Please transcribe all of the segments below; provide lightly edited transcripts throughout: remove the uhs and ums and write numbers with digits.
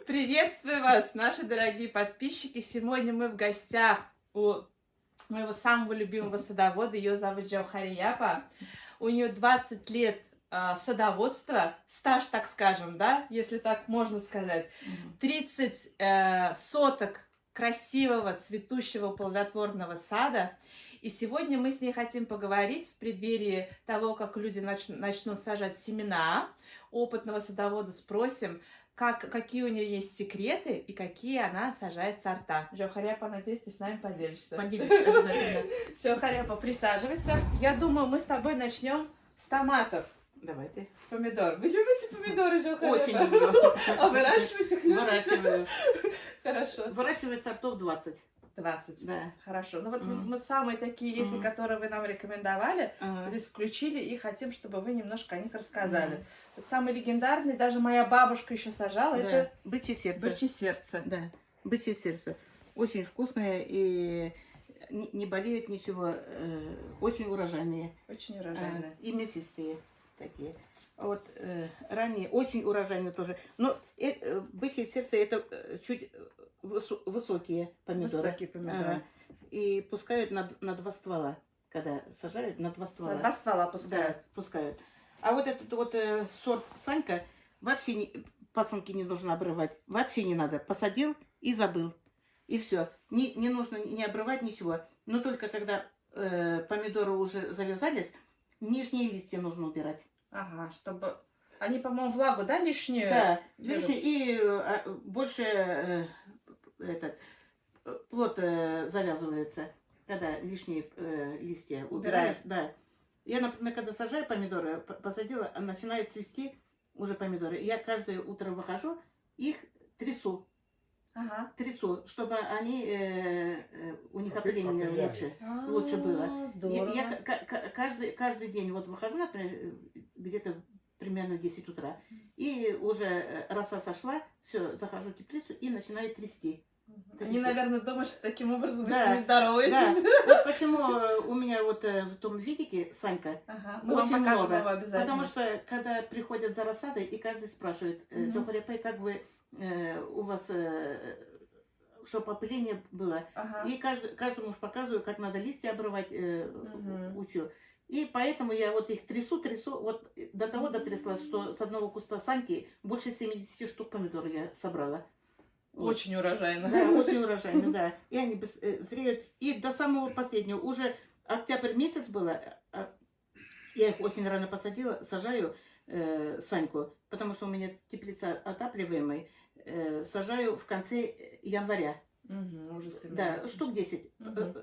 Приветствую вас, наши дорогие подписчики. Сегодня мы в гостях у моего самого любимого садовода. Ее зовут Джаухарияпа. У нее 20 лет садоводства, стаж, так скажем, да, если так можно сказать. 30 соток красивого, цветущего, плодотворного сада. И сегодня мы с ней хотим поговорить в преддверии того, как люди начнут сажать семена. Опытного садовода спросим, какие у нее есть секреты и какие она сажает сорта. Джаухарияпа, надеюсь, ты с нами поделишься. Поделюсь обязательно. Джаухарияпа, присаживайся. Я думаю, мы с тобой начнем с томатов. Давайте. С помидор. Вы любите помидоры, Джаухарияпа? Очень люблю. А выращивать их любите? Выращиваю. Хорошо. Выращиваю сортов 20. 20. Да. Хорошо. Ну вот мы самые такие эти, которые вы нам рекомендовали, здесь включили и хотим, чтобы вы немножко о них рассказали. Вот самый легендарный, даже моя бабушка еще сажала, это бычье сердце. бычье сердце. Да, бычье сердце. Очень вкусное и не болеют ничего. Очень урожайные. Очень урожайные. И мясистые такие. Вот ранние, очень урожайные тоже. Но бычье сердце это чуть высокие помидоры. Высокие помидоры. И пускают на 2 ствола. Когда сажают, на 2 ствола. На 2 ствола пускают. Да, пускают. А вот этот вот сорт Санька, вообще пасынки не нужно обрывать. Вообще не надо. Посадил и забыл. И все. Не нужно не обрывать ничего. Но только когда помидоры уже завязались, нижние листья нужно убирать. Ага, чтобы... Они, по-моему, влагу, да, лишнюю? Да, лишнюю. И больше плод завязывается, когда лишние листья убираешь. Да. Я, например, когда сажаю помидоры, посадила, начинает цвести уже помидоры. Я каждое утро выхожу, их трясу. Ага. Трясу, чтобы они, у них опыление лучше было. Здорово. Я каждый день вот выхожу, например, где-то примерно в 10 утра, и уже роса сошла, все, захожу в теплицу и начинаю трясти. Они, наверное, думают, что таким образом вы Да, с ними здороваетесь. Да. Вот почему у меня вот в том видике Санька Мы очень вам покажем много. его обязательно. Потому что когда приходят за рассадой, и каждый спрашивает, Джаухарияпа, как вы, у вас, чтобы опыление было. И каждому уж показываю, как надо листья обрывать, учу. И поэтому я вот их трясу, вот до того дотряслась, что с одного куста Саньки больше 70 штук помидор я собрала. Очень урожайно. Да, очень урожайно, да. И они зреют. И до самого последнего, уже октябрь месяц было, я их очень рано посадила, сажаю Саньку, потому что у меня теплица отапливаемая, сажаю в конце января. Уже да, штук 10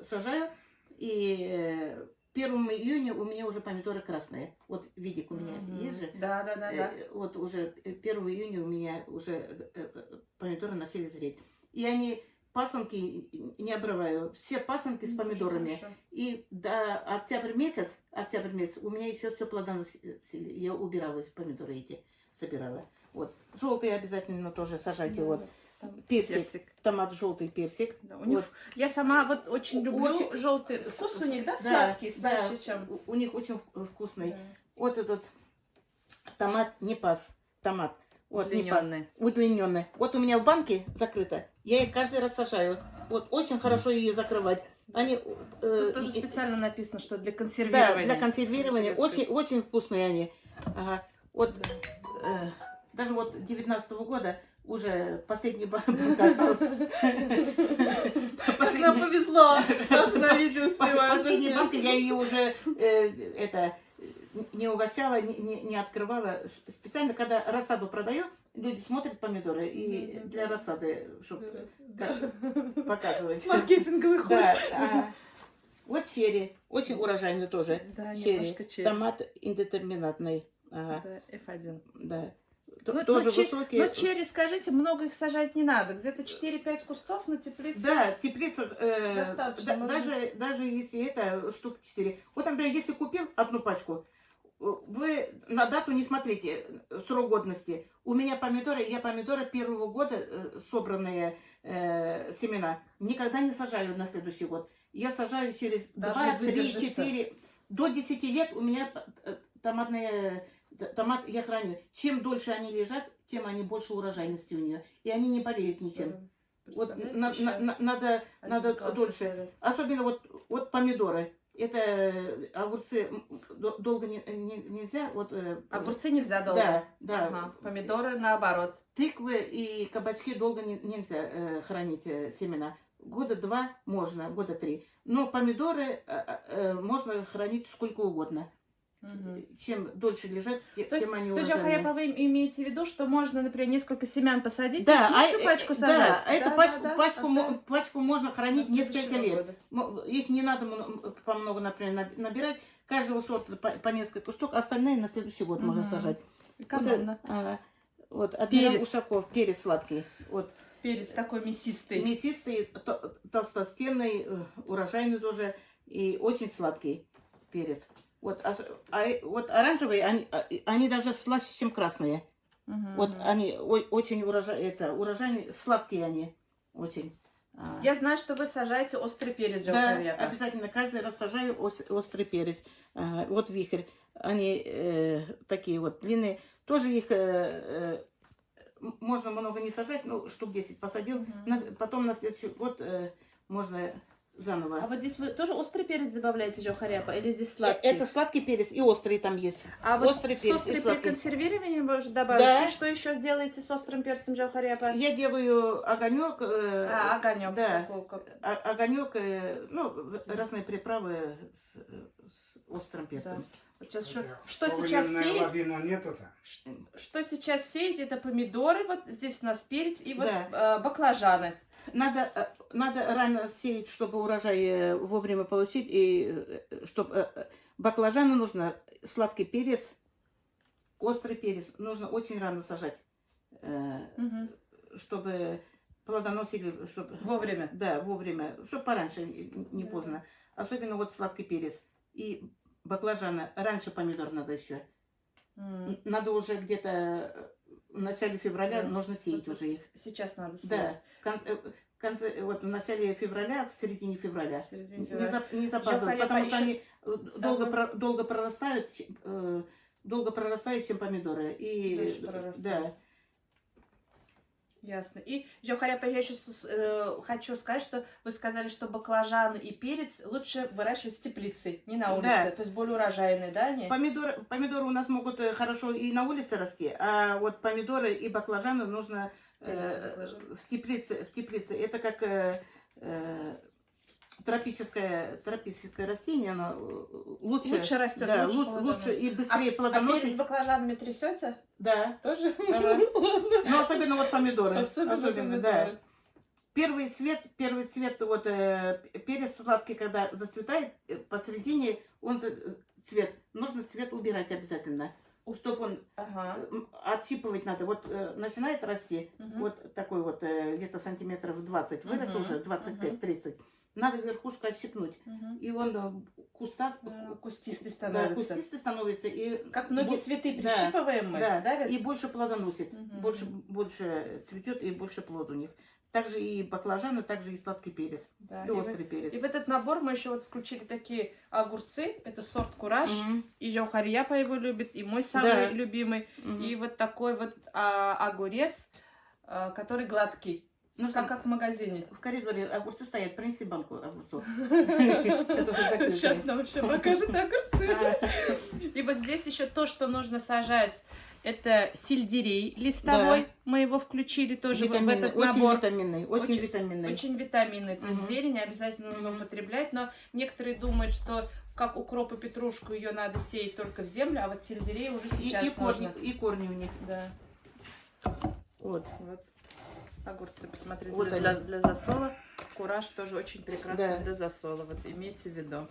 сажаю, и 1 июня у меня уже помидоры красные. Вот видик у меня есть же. Да. Вот уже 1 июня у меня уже помидоры начали зреть. И они, пасынки не обрываю. Все пасынки с помидорами. Хорошо. И до октябрь месяц у меня еще все плодоносили. Я убирала помидоры эти, собирала. Вот. Желтые обязательно тоже сажайте. Да, вот. Персик. Томат желтый, персик. Да, у них, вот. Я сама вот очень люблю желтый вкус у них, да, сладкий, слаще, чем... У них очень вкусный. Да. Вот этот томат непас, томат. Вот, удлиненный. Удлиненный. Вот у меня в банке закрыто. Я их каждый раз сажаю. Вот очень хорошо ее закрывать. Они, тут тоже специально написано, что для консервирования. Да, для консервирования. Очень вкусные они. Ага. Вот даже вот 19-го года уже последний банка осталась. Нам повезло. Даже на видео снимаю. Последней банкой я ее уже не угощала, не открывала. Специально, когда рассаду продаю, люди смотрят помидоры и для рассады, чтобы показывать. Маркетинговый ход. Да. Вот черри, очень урожайный тоже. Да, черри. Томат индетерминатный. Да, F1. Да. Тоже высокие. Но черри, скажите, много их сажать не надо. Где-то 4-5 кустов на теплице. Да, теплица, даже если это штук 4. Вот, например, если купил одну пачку, вы на дату не смотрите, срок годности. У меня помидоры, я помидоры первого года собранные семена никогда не сажаю на следующий год. Я сажаю через 2, 3, 4, до 10 лет у меня томатные томат я храню. Чем дольше они лежат, тем они больше урожайности у нее. И они не болеют ничем. Вот надо дольше. Особенно вот помидоры. Это огурцы долго нельзя. Вот, огурцы нельзя долго? Да, да. Ага. Помидоры наоборот. Тыквы и кабачки долго нельзя хранить семена. Года 2 можно, года 3. Но помидоры можно хранить сколько угодно. Чем дольше лежат, тем они урожайнее. То есть, вы имеете в виду, что можно, например, несколько семян посадить, да, и всю пачку сажать? Да, эту пачку можно хранить несколько лет. Их не надо по много, например, набирать. Каждого сорта по несколько штук, остальные на следующий год можно сажать. Вот, Адмирал Ушаков, перец сладкий. Вот. Перец такой мясистый. Мясистый, толстостенный, урожайный тоже и очень сладкий перец. Вот, вот оранжевые, они даже слаще, чем красные. Вот они очень урожайные, сладкие они очень. Я знаю, что вы сажаете острый перец. Да, обязательно. Каждый раз сажаю острый перец. Вот вихрь. Они такие вот длинные. Тоже их можно много не сажать, ну, штук 10 посадил. Потом на следующий год можно заново. А вот здесь вы тоже острый перец добавляете, Джохаряпа, или здесь сладкий? Это сладкий перец и острый там есть. А острый перец с острым при консервировании вы уже добавили? Да. И что еще сделаете с острым перцем, Джохаряпа? Я делаю огонек. Огонек. Да. Огонек, ну, разные приправы с острым перцем. Да. Сейчас, что сейчас сеять? Что сейчас сеять? Это помидоры, вот здесь у нас перец и вот баклажаны. Надо рано сеять, чтобы урожай вовремя получить, и чтобы баклажаны нужно, сладкий перец, острый перец нужно очень рано сажать, чтобы плодоносили, чтобы вовремя. Да, вовремя, чтобы пораньше, не поздно. Особенно вот сладкий перец и баклажаны. Раньше помидор надо еще. Надо уже где-то в начале февраля нужно сеять уже их. Сейчас надо сеять. Да, вот в начале февраля, в середине февраля. Не запаздывать, потому что они долго прорастают, чем помидоры. И да. Ясно. И, Джохаряпа, я сейчас хочу сказать, что вы сказали, что баклажаны и перец лучше выращивать в теплице, не на улице. Да. То есть более урожайные, да? Они? Помидоры у нас могут хорошо и на улице расти, а вот помидоры и баклажаны нужно в теплице. Это как тропическое растение, оно лучше растет, да, лучше и быстрее плодоносит. А перец с баклажанами трясется? Да. Тоже? Но особенно вот помидоры. Особенно, да. Первый цвет, вот перец сладкий, когда зацветает, посередине нужно цвет убирать обязательно. Чтобы он отщипывать надо. Вот начинает расти, вот такой вот, где-то сантиметров 20, вырос уже 25-30. Надо верхушку отщипнуть. И он кустистый становится. Да, кустистый становится. И как многие цветы прищипываем мы. Да, и больше плодоносит. Больше цветет и больше плод у них. Также и баклажаны, также и сладкий перец. Да, и острый перец. И в этот набор мы еще вот включили такие огурцы. Это сорт кураж. И Джохаряпа его любит, и мой самый любимый. И вот такой вот огурец, который гладкий. Ну, как в магазине. В коридоре огурцы стоят, принеси банку огурцов. Сейчас нам еще покажут огурцы. И вот здесь еще то, что нужно сажать, это сельдерей листовой. Мы его включили тоже в этот набор. Очень витаминный. Очень витаминный. То есть зелень обязательно нужно употреблять. Но некоторые думают, что как укроп и петрушку ее надо сеять только в землю, а вот сельдерей уже сейчас можно. И корни у них. Да. Вот. Огурцы, посмотрите, вот для засола. Кураж тоже очень прекрасный для засола. Вот имейте в виду.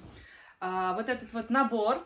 Вот этот вот набор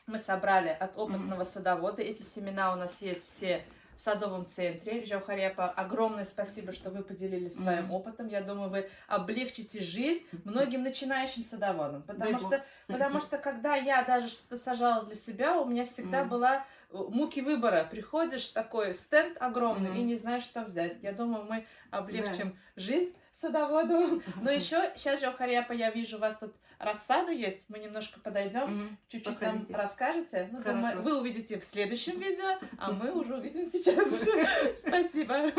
мы собрали от опытного садовода. Эти семена у нас есть все в садовом центре. Джохаряпа, огромное спасибо, что вы поделились своим опытом. Я думаю, вы облегчите жизнь многим начинающим садоводам. Потому что когда я даже что-то сажала для себя, у меня всегда была муки выбора. Приходишь, такой стенд огромный, и не знаешь, что взять. Я думаю, мы облегчим жизнь садоводу. Но еще сейчас, Джаухарьяпа, я вижу, у вас тут рассада есть. Мы немножко подойдем, чуть-чуть нам Подходите. расскажете. Ну, Хорошо. думаю, вы увидите в следующем видео, а мы уже увидим сейчас. Спасибо.